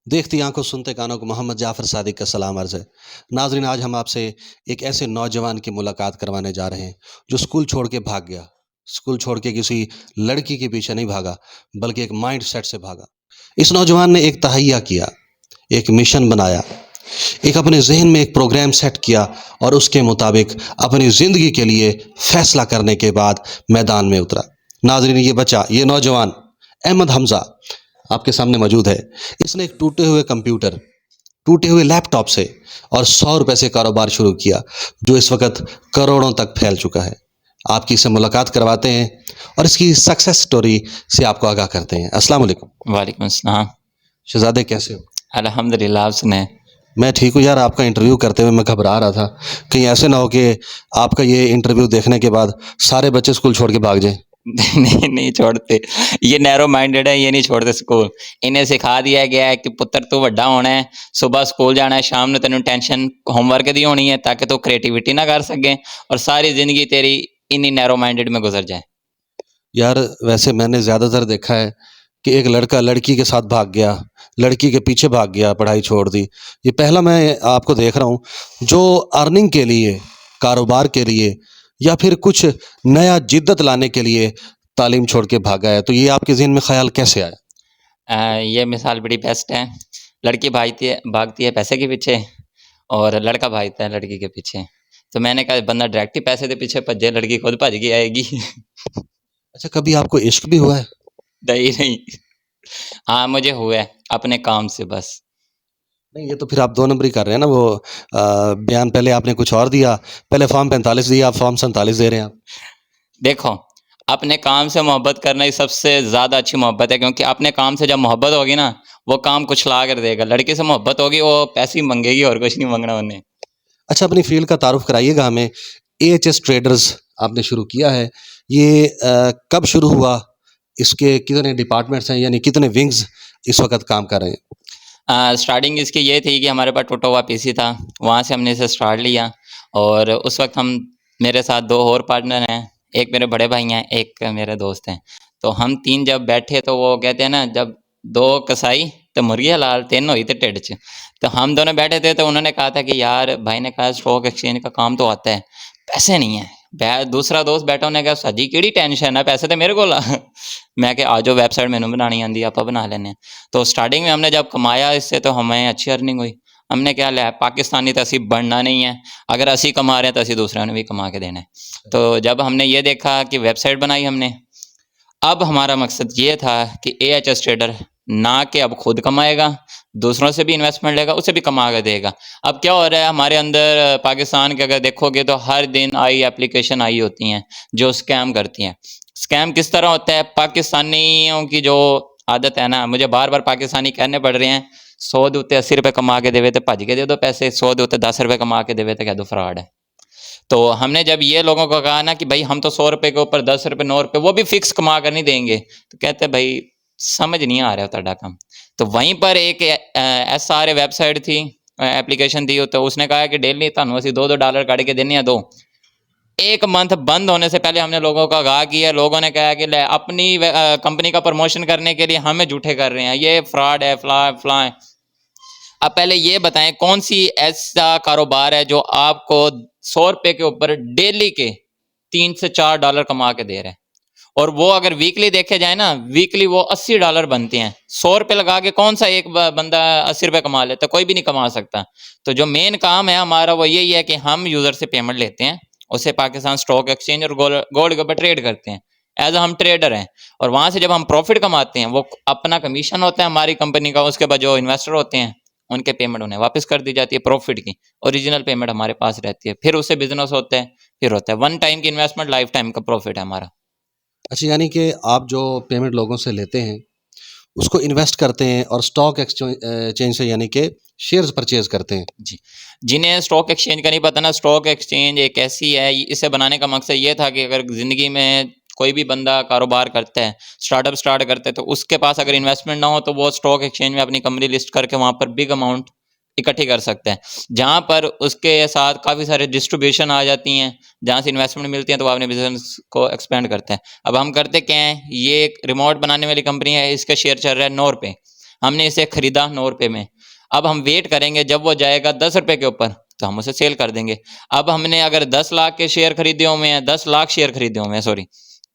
देखती आंखों सुनते कानों को मोहम्मद जाफ़र सादिक का सलाम अर्ज़ है। नाज़रीन, आज हम आपसे एक ऐसे नौजवान की मुलाकात करवाने जा रहे हैं जो स्कूल छोड़ के भाग गया। स्कूल छोड़ के किसी लड़की के पीछे नहीं भागा, बल्कि एक माइंड सेट से भागा। इस नौजवान ने एक तहैया किया, एक मिशन बनाया, एक अपने ज़हन में एक प्रोग्राम सेट किया और उसके मुताबिक अपनी ज़िंदगी के लिए फ़ैसला करने के बाद मैदान में उतरा। नाज़रीन, ये बच्चा, ये नौजवान अहमद हमज़ा आपके सामने मौजूद है। इसने एक टूटे हुए कंप्यूटर, टूटे हुए लैपटॉप से और 100 रुपए से कारोबार शुरू किया, जो इस वक़्त करोड़ों तक फैल चुका है। आपकी इससे मुलाकात करवाते हैं और इसकी सक्सेस स्टोरी से आपको आगाह करते हैं। अस्सलाम वालेकुम। वालेकुम अस्सलाम। शहज़ादे, कैसे हो? अल्हम्दुलिल्लाह, आप सुनाएं। मैं ठीक हूँ यार। आपका इंटरव्यू करते हुए मैं घबरा रहा था, कहीं ऐसे ना हो कि आपका ये इंटरव्यू देखने के बाद सारे बच्चे स्कूल छोड़ के भाग जाएँ। नहीं नहीं छोड़ते, ये नैरो माइंडेड है, ये नहीं छोड़ते स्कूल। इन्हें सिखा दिया गया है कि पुत्र तू वड्डा होना है, सुबह स्कूल जाना है, शाम ਨੂੰ ਤੈਨੂੰ ਟੈਨਸ਼ਨ होमवर्क दी होनी है ताकि तू क्रिएटिविटी ना कर सके और सारी ज़िंदगी तेरी इन्हीं नैरो माइंडेड में गुजर जाए। यार, वैसे मैंने ज़्यादातर देखा है कि एक लड़का लड़की के साथ भाग गया, लड़की के पीछे भाग गया, पढ़ाई छोड़ दी। ये पहला मैं आपको देख रहा हूँ जो अर्निंग के लिए, कारोबार के लिए या फिर कुछ नया जिद्दत लाने के लिए तालीम छोड़ के भागा है। तो ये आपके ज़हन में ख़्याल कैसे आया? ये मिसाल बड़ी बेस्ट है। लड़की भागती है पैसे के पीछे और लड़का भागता है लड़की के पीछे। तो मैंने कहा बंदा डायरेक्ट ही पैसे के पीछे भज्जे, लड़की खुद भज के आएगी। अच्छा, कभी आपको इश्क भी हुआ है? नहीं नहीं, हाँ मुझे हुआ है अपने काम से बस। नहीं, ये तो फिर आप 2 नंबरी कर रहे हैं ना। वो बयान पहले आपने कुछ और दिया, पहले फ़ॉर्म 45 दिया, अब फ़ॉर्म 47 दे रहे हैं आप। देखो, अपने काम से मोहब्बत करना ही सबसे ज़्यादा अच्छी मोहब्बत है, क्योंकि अपने काम से जब मोहब्बत होगी ना, वो काम कुछ ला कर देगा। लड़की से मोहब्बत होगी, वो पैसे ही मांगेगी और कुछ नहीं मांगना उन्हें। अच्छा, अपनी फ़ील्ड का तारुफ़ कराइएगा हमें। एएचएस ट्रेडर्स आपने शुरू किया है, ये कब शुरू हुआ? इसके कितने डिपार्टमेंट्स हैं, यानी कितने विंग्स इस वक़्त काम कर रहे हैं? स्टार्टिंग इसकी ये थी कि हमारे पास टूटा हुआ पीसी था, वहाँ से हमने इसे स्टार्ट लिया और उस वक्त हम, मेरे साथ 2 और पार्टनर हैं, एक मेरे बड़े भाई हैं, एक मेरे दोस्त हैं। तो हम 3 जब बैठे तो वो कहते हैं ना, जब 2 कसाई तो मुर्गी हलाल, 3 हुई तो ढिड च। तो हम दोनों बैठे थे तो उन्होंने कहा था कि यार, भाई ने कहा स्टॉक एक्सचेंज का काम तो आता है, पैसे नहीं है। दूसरा दोस्त बैठा, उन्हें कहा साजी केड़ी टेंशन है, पैसे तो मेरे को ला। मैं कि आ जाओ, वेबसाइट मैनू बनानी आती है, आप बना लेने। तो स्टार्टिंग में हमने जब कमाया इससे तो हमें अच्छी अर्निंग हुई। हमने क्या लिया, पाकिस्तानी तो असी बनना नहीं है, अगर असी कमा रहे हैं तो असी दूसरों ने भी कमा के देना है। तो जब हमने ये देखा कि वेबसाइट बनाई हमने, अब हमारा मकसद ये था कि एएचएस ट्रेडर ना कि अब खुद कमाएगा, दूसरों से भी इन्वेस्टमेंट लेगा, उसे भी कमा के देगा। अब क्या हो रहा है हमारे अंदर, पाकिस्तान के अगर देखोगे तो हर दिन आई एप्लीकेशन आई होती हैं जो स्कैम करती हैं। स्कैम किस तरह होता है, पाकिस्तानियों की जो आदत है ना, मुझे बार बार पाकिस्तानी कहने पड़ रहे हैं, 100 के उत्ते 80 रुपये कमा के देवे तो भज के दे दो पैसे, 100 के उत्ते 10 रुपये कमा के देवे तो कह दो फ्रॉड है। तो हमने जब ये लोगों को कहा ना कि भाई हम तो 100 रुपये के ऊपर 10 रुपये 9 रुपये वो भी फिक्स कमा कर नहीं देंगे, तो कहते भाई समझ नहीं आ रहा ਤੁਹਾਡਾ काम। तो वहीं पर एक SR वेबसाइट थी, एप्लीकेशन थी, तो उसने कहा कि डेली ਤੁਹਾਨੂੰ ਅਸੀਂ $2 ਕੱਢ के देने हैं, दो। एक मंथ बंद होने से पहले हमने लोगों का आगाह किया। लोगों ने कहा कि ले अपनी कंपनी का प्रमोशन करने के लिए हमें झूठे कर रहे हैं, ये फ्रॉड है, फला है। अब पहले ये बताएं कौन सी ऐसा कारोबार है जो आपको 100 रुपये के ऊपर डेली के $3 से $4 कमा के दे रहे हैं, और वो अगर वीकली देखे जाए ना, वीकली वो $80 बनते हैं। 100 रुपये लगा के कौन सा एक बंदा 80 रुपये कमा लेता? कोई भी नहीं कमा सकता। तो जो मेन काम है हमारा वो यही है कि हम यूजर से पेमेंट लेते हैं, उसे पाकिस्तान स्टॉक एक्सचेंज और गोल्ड के ऊपर ट्रेड करते हैं, एज हम ट्रेडर हैं। और वहां से जब हम प्रॉफिट कमाते हैं, वो अपना कमीशन होता है हमारी कंपनी का, उसके बाद जो इन्वेस्टर होते हैं उनके पेमेंट उन्हें वापस कर दी जाती है, प्रॉफिट की ओरिजिनल पेमेंट हमारे पास रहती है। फिर उससे बिजनेस होता है, फिर होता है वन टाइम की इन्वेस्टमेंट, लाइफ टाइम का प्रॉफिट है हमारा। अच्छा, यानी कि आप जो पेमेंट लोगों से लेते हैं, उसको इन्वेस्ट करते हैं और स्टॉक एक्सचेंज से यानी कि शेयर्स परचेज़ करते हैं। जी, जिन्हें स्टॉक एक्सचेंज का नहीं पता ना, स्टॉक एक्सचेंज एक ऐसी है, इसे बनाने का मकसद ये था कि अगर ज़िंदगी में कोई भी बंदा कारोबार करता है, स्टार्टअप स्टार्ट करता है, तो उसके पास अगर इन्वेस्टमेंट ना हो तो वो स्टॉक एक्सचेंज में अपनी कंपनी लिस्ट करके वहाँ पर बिग अमाउंट इकट्ठी कर सकता है, जहाँ पर उसके साथ काफ़ी सारे डिस्ट्रीब्यूशन आ जाती हैं, जहाँ से इन्वेस्टमेंट मिलती है, तो वो अपने बिजनेस को एक्सपेंड करते हैं। अब हम करते क्या हैं, ये एक रिमोट बनाने वाली कंपनी है, इसका शेयर चल रहा है 9 रुपये। हमने इसे खरीदा 9 रुपये में, अब हम वेट करेंगे जब वो जाएगा 10 रुपये के ऊपर तो हम उसे सेल कर देंगे। अब हमने अगर 10 लाख के शेयर खरीदे हुए हैं, 10 लाख शेयर खरीदे हुए हैं सॉरी,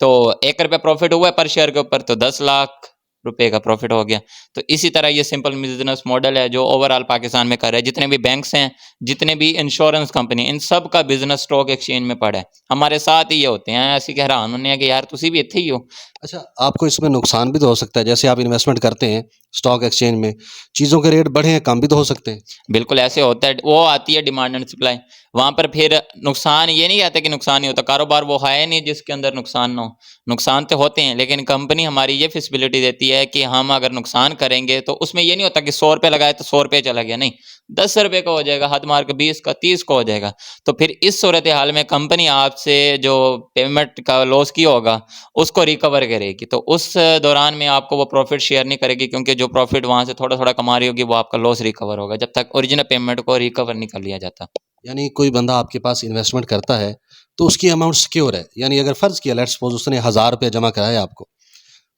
तो 1 रुपये प्रॉफिट हुआ है पर शेयर के ऊपर, तो 10 लाख रुपए का प्रॉफिट हो गया। तो इसी तरह ये सिंपल बिजनेस मॉडल है जो ओवरऑल पाकिस्तान में कर रहे हैं। जितने भी बैंक्स हैं, जितने भी इंश्योरेंस कंपनी, इन सब का बिजनेस स्टॉक एक्सचेंज में पड़ा है। हमारे साथ ही ये होते हैं, ऐसी कह रहा उन्होंने कि यार तुसी भी इत्थे ही हो। अच्छा, आपको इसमें नुकसान भी तो हो सकता है, जैसे आप इन्वेस्टमेंट करते हैं स्टॉक एक्सचेंज में, चीज़ों के रेट बढ़े हैं कम भी तो हो सकते हैं। बिल्कुल ऐसे होता है, वो आती है डिमांड एंड सप्लाई, वहाँ पर फिर नुकसान ये नहीं कहते कि नुकसान नहीं होता, कारोबार वो है नहीं जिसके अंदर नुकसान ना हो। नुकसान तो होते हैं, लेकिन कंपनी हमारी ये फैसिलिटी देती है कि हम अगर नुकसान करेंगे तो उसमें ये नहीं होता कि 100 रुपये लगाए तो 100 रुपये चला गया, नहीं, 10 रुपये का हो जाएगा, हद मार के 20 का, 30 का हो जाएगा। तो फिर इस सूरत हाल में कंपनी आपसे जो पेमेंट का लॉस किया होगा उसको रिकवर करेगी। तो उस दौरान में आपको वो प्रॉफिट शेयर नहीं करेगी, क्योंकि जो प्रॉफिट वहाँ से थोड़ा थोड़ा कमा रही होगी वो आपका लॉस रिकवर होगा, जब तक ओरिजिनल पेमेंट को रिकवर नहीं कर लिया जाता। यानी कोई बंदा आपके पास इन्वेस्टमेंट करता है तो उसकी अमाउंट सिक्योर है, यानी अगर फ़र्ज़ किया लेट्स सपोज उसने 1000 रुपये जमा कराया आपको,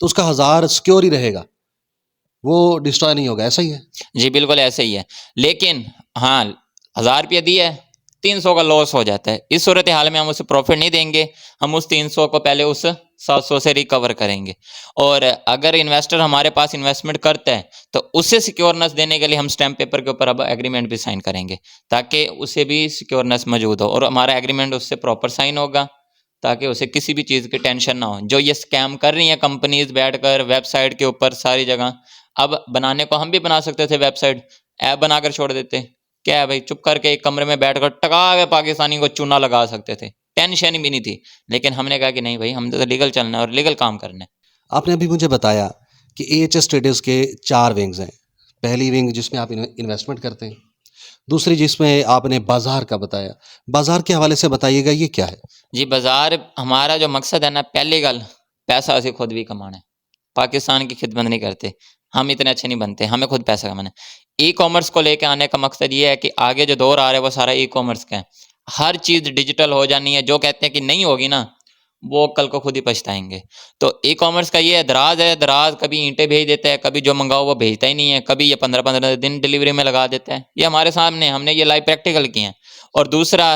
तो उसका 1000 सिक्योर ही रहेगा, वो डिस्ट्रॉय नहीं होगा, ऐसा ही है? जी बिल्कुल ऐसे ही है, लेकिन हाँ 1000 रुपये दिए, 300 का लॉस हो जाता है। इस सूरत हाल में हम उसे प्रॉफिट नहीं देंगे, हम उस 300 को पहले उस 700 से रिकवर करेंगे। और अगर इन्वेस्टर हमारे पास इन्वेस्टमेंट करता है तो उसे सिक्योरनेस देने के लिए हम स्टैम्प पेपर के ऊपर अब एग्रीमेंट भी साइन करेंगे, ताकि उसे भी सिक्योरनेस मौजूद हो और हमारा एग्रीमेंट उससे प्रॉपर साइन होगा, ताकि उसे किसी भी चीज़ की टेंशन ना हो। जो ये स्कैम कर रही हैं कंपनीज बैठकर वेबसाइट के ऊपर सारी जगह, अब बनाने को हम भी बना सकते थे वेबसाइट, ऐप बनाकर छोड़ देते, क्या है भाई, चुप करके एक कमरे में बैठकर टका के पाकिस्तानी को चूना लगा सकते थे, टेंशन भी नहीं थी। लेकिन हमने कहा कि नहीं भाई, हम तो लीगल चलना है और लीगल काम करना है। आपने अभी मुझे बताया कि एएचएस ट्रेडर्स के 4 विंग्स हैं। पहली विंग जिसमें आप इन्वेस्टमेंट करते हैं, दूसरी जिसमें आपने बाज़ार का बताया। बाज़ार के हवाले से बताइएगा ये क्या है? जी बाजार हमारा जो मकसद है ना, पहली गल पैसा असी खुद भी कमाना है, पाकिस्तान की खिदमत नहीं करते, हम इतने अच्छे नहीं बनते, हमें खुद पैसा कमाना है। ई कॉमर्स को लेकर आने का मकसद ये है कि आगे जो दौर आ रहा है वो सारा ई कॉमर्स का है, हर चीज़ डिजिटल हो जानी है। जो कहते हैं कि नहीं होगी ना, वो कल को खुद ही पछताएंगे। तो ई कॉमर्स का ये है, दराज कभी ईंटें भेज देता है, कभी जो मंगाओ वो भेजता ही नहीं है, कभी ये 15-15 दिन डिलीवरी में लगा देता है। ये हमारे सामने, हमने ये लाइव प्रैक्टिकल किए हैं। और दूसरा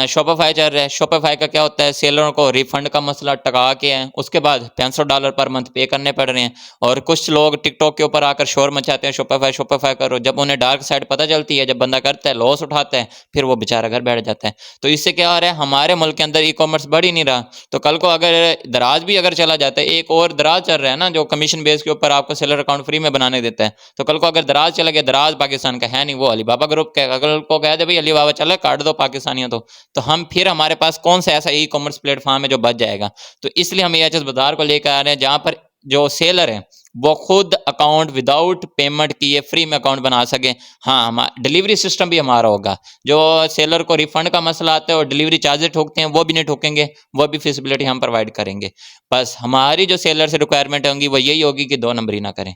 शॉपिफाई चल रहा है। शॉपिफाई का क्या होता है, सेलरों को रिफंड का मसला टका के है, उसके बाद $65 पर मंथ पे करने पड़ रहे हैं। और कुछ लोग टिकटॉक के ऊपर आकर शोर मचाते हैं शॉपिफाई शॉपिफाई करो, जब उन्हें डार्क साइड पता चलती है, जब बंदा करता है लॉस उठाता है, फिर वो बेचारा घर बैठ जाता है। तो इससे क्या हो रहा है, हमारे मुल्क के अंदर ई कॉमर्स बढ़ ही नहीं रहा। तो कल को अगर दराज भी अगर चला जाता है, एक और दराज चल रहा है ना जो कमीशन बेस के ऊपर आपको सेलर अकाउंट फ्री में बनाने देता है, तो कल को अगर दराज चला गया, दराज पाकिस्तान का है नहीं, वो अलीबाबा ग्रुप का, अगर को कह दे भाई अलीबाबा चले काट दो पाकिस्तानियों, तो हम फिर हमारे पास कौन सा ऐसा ई कॉमर्स प्लेटफॉर्म है जो बच जाएगा। तो इसलिए हम एएचएस बाजार को लेकर आ रहे हैं, जहां पर जो सेलर है वो खुद अकाउंट विदाउट पेमेंट किए फ्री में अकाउंट बना सके। हाँ, डिलीवरी सिस्टम भी हमारा होगा, जो सेलर को रिफंड का मसला आता है और डिलीवरी चार्जेस ठोकते हैं वो भी नहीं ठोकेंगे, वो भी फैसिलिटी हम प्रोवाइड करेंगे। बस हमारी जो सेलर से रिक्वायरमेंट होंगी वो यही होगी कि 2 नंबरी ना करें।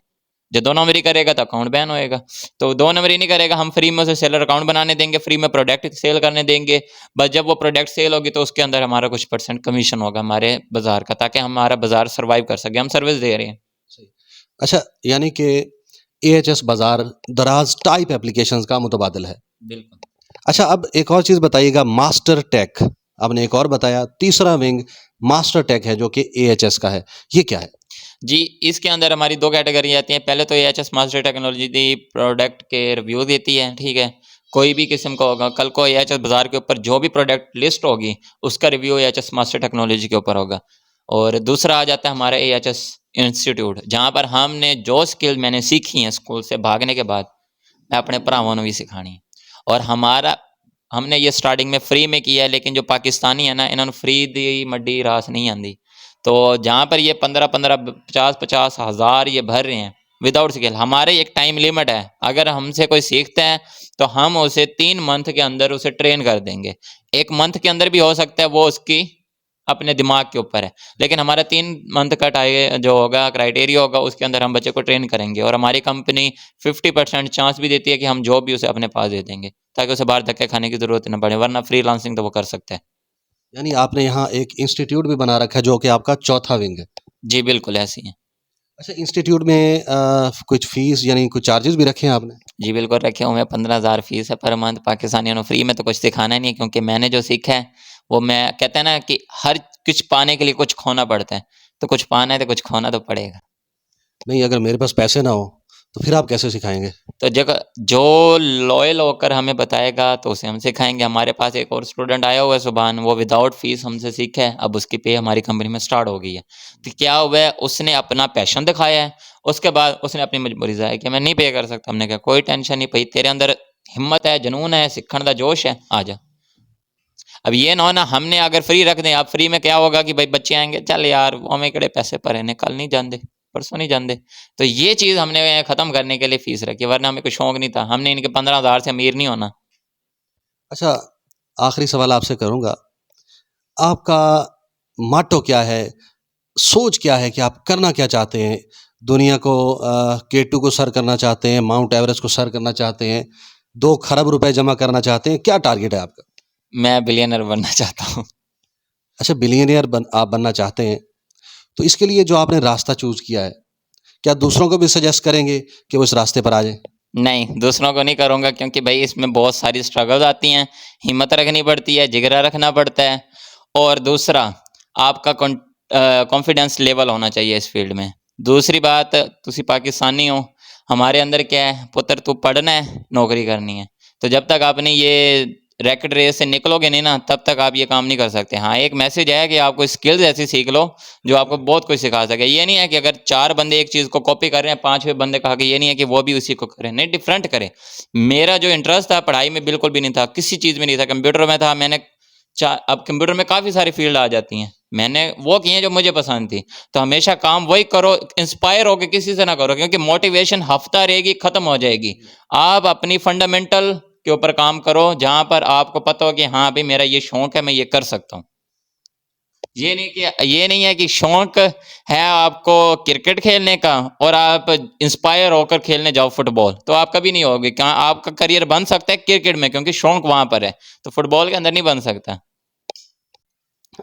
जो 2 नंबरी करेगा तो अकाउंट बैन होएगा, तो 2 नंबरी नहीं करेगा, हम फ्री में उसे सेलर अकाउंट बनाने देंगे, फ्री में प्रोडक्ट सेल करने देंगे। बस जब वो प्रोडक्ट सेल होगी तो उसके अंदर हमारा कुछ % कमीशन होगा हमारे बाजार का, ताकि हमारा बाजार सर्वाइव कर सके। हम सर्विस दे रहे हैं। सही। अच्छा, यानी कि एएचएस बाज़ार दराज टाइप एप्लीकेशंस का मुतबादिल है। बिल्कुल। अच्छा, अब एक और चीज़ बताइएगा, मास्टर टेक आपने एक और बताया, तीसरा विंग मास्टर टेक है जो कि एएचएस का है, ये क्या है? जी, इसके अंदर हमारी 2 कैटेगरी आती हैं। पहले तो AHS master technology the product के रिव्यू देती है, ठीक है, कोई भी किस्म का होगा। कल को एएचएस बाजार के ऊपर जो भी प्रोडक्ट लिस्ट होगी उसका रिव्यू एएचएस मास्टर टेक्नोलॉजी के ऊपर होगा। और दूसरा आ जाता है हमारा एएचएस इंस्टीट्यूट, जहाँ पर हमने जो स्किल मैंने सीखी हैं स्कूल से भागने के बाद, मैं अपने भरावां भी सिखानी है। और हमारा हमने ये स्टार्टिंग में फ्री में किया है, लेकिन जो पाकिस्तानी है ना, इन्होंने फ्री दी मड्डी रास नहीं आंदी। तो जहाँ पर ये 15-15 50-50 हज़ार ये भर रहे हैं विदाउट स्किल, हमारे एक टाइम लिमिट है। अगर हमसे कोई सीखता है तो हम उसे 3 मंथ के अंदर उसे ट्रेन कर देंगे। 1 मंथ के अंदर भी हो सकता है, वो उसकी अपने दिमाग के ऊपर है, लेकिन हमारा 3 मंथ का टाइम जो होगा क्राइटेरिया होगा, उसके अंदर हम बच्चे को ट्रेन करेंगे। और हमारी कंपनी 50% चांस भी देती है कि हम जॉब भी उसे अपने पास दे देंगे, ताकि उसे बाहर धक्के खाने की ज़रूरत न पड़े, वरना फ्रीलांसिंग तो वो कर सकता है। यानी आपने यहाँ एक इंस्टीट्यूट भी बना रखा है जो कि आपका चौथा विंग है। जी बिल्कुल ऐसी हैं। अच्छा, इंस्टीट्यूट में कुछ फीस यानी कुछ चार्जेस भी रखे हैं आपने? जी बिल्कुल रखे हुए हैं, 15,000 फीस है पर मंथ। पाकिस्तानियों ने फ्री में तो कुछ सिखाना ही नहीं है, क्योंकि मैंने जो सीखा है वो, मैं कहते हैं ना कि हर कुछ पाने के लिए कुछ खोना पड़ता है, तो कुछ पाना है तो कुछ खोना तो पड़ेगा। नहीं, अगर मेरे पास पैसे ना हो तो फिर आप कैसे सिखाएंगे? तो जगह जो लॉयल होकर हमें बताएगा तो उसे हम सिखाएंगे। हमारे पास एक और स्टूडेंट आया हुआ है सुभान, वो विदाउट फीस हमसे सीखा है, अब उसकी पे हमारी कंपनी में स्टार्ट हो गई है। तो क्या हुआ है, उसने अपना पैशन दिखाया है, उसके बाद उसने अपनी मजबूरी ज़ाहिर की, मैं नहीं पे कर सकता। हमने कहा कोई टेंशन नहीं, भाई तेरे अंदर हिम्मत है, जुनून है, सीखने का जोश है, आ जा। अब ये ना हो ना, हमने अगर फ्री रख दें, आप फ्री में क्या होगा कि भाई बच्चे आएंगे, चल यार हमें कड़े पैसे पर है, कल नहीं जानते, परसों नहीं जानते। तो ये चीज़ हमने ख़त्म करने के लिए फ़ीस रखी, वरना हमें कोई शौक नहीं था। हमने इनके 15,000 से अमीर नहीं होना। अच्छा, आखिरी सवाल आपसे करूँगा, आपका मोट्टो क्या है? सोच क्या है कि आप करना क्या चाहते हैं? दुनिया को K2 को सर करना चाहते हैं, माउंट एवरेस्ट को सर करना चाहते हैं, 2 खरब रुपए जमा करना चाहते हैं, क्या टारगेट है आपका? मैं बिलियनर बनना चाहता हूँ। अच्छा, बिलियनियर आप बनना चाहते हैं, तो इसके लिए जो आपने रास्ता चूज़ किया है, क्या दूसरों को भी सजेस्ट करेंगे कि वो इस रास्ते पर आ जाएँ? नहीं, दूसरों को नहीं करूँगा, क्योंकि भाई इसमें बहुत सारी स्ट्रगल्स आती हैं, हिम्मत रखनी पड़ती है, जिगरा रखना पड़ता है, और दूसरा आपका कॉन्फिडेंस लेवल होना चाहिए इस फील्ड में। दूसरी बात, तुसी पाकिस्तानी हो, हमारे अंदर क्या है, पुत्र तू पढ़ना है, नौकरी करनी है। तो जब तक आपने ये रैकेट रेस से निकलोगे नहीं ना, तब तक आप ये काम नहीं कर सकते। हाँ, एक मैसेज है कि आपको स्किल्स ऐसी सीख लो जो आपको बहुत कुछ सिखा सके। ये नहीं है कि अगर 4 बंदे एक चीज़ को कॉपी कर रहे हैं, 5वें बंदे कहा कि ये नहीं है कि वो भी उसी को करें, नहीं, डिफरेंट करें। मेरा जो इंटरेस्ट था पढ़ाई में बिल्कुल भी नहीं था, किसी चीज़ में नहीं था, कंप्यूटर में था। मैंने अब कंप्यूटर में काफ़ी सारी फील्ड आ जाती हैं, मैंने वो की हैं जो मुझे पसंद थी। तो हमेशा काम वही करो, इंस्पायर होकर किसी से ना करो, क्योंकि मोटिवेशन हफ्ता रहेगी, ख़त्म हो जाएगी। आप अपनी फंडामेंटल के ऊपर काम करो, जहाँ पर आपको पता हो कि हाँ भाई मेरा ये शौक है, मैं ये कर सकता हूँ। ये नहीं है कि शौक है आपको क्रिकेट खेलने का और आप इंस्पायर होकर खेलने जाओ फुटबॉल, तो आप कभी नहीं होगे। कहाँ आपका करियर बन सकता है क्रिकेट में, क्योंकि शौक वहाँ पर है, तो फुटबॉल के अंदर नहीं बन सकता।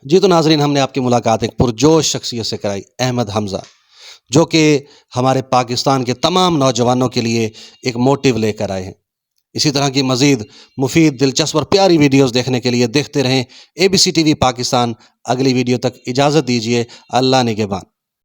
जी, तो नाज़रीन, हमने आपकी मुलाकात एक पुरजोश शख्सियत से कराई, अहमद हमज़ा, जो कि हमारे पाकिस्तान के तमाम नौजवानों के लिए एक मोटिव लेकर आए हैं। इसी तरह की मज़ीद मुफीद, दिलचस्प और प्यारी वीडियोज़ देखने के लिए देखते रहें ABC TV पाकिस्तान। अगली वीडियो तक इजाज़त दीजिए। अल्लाह निगहबान।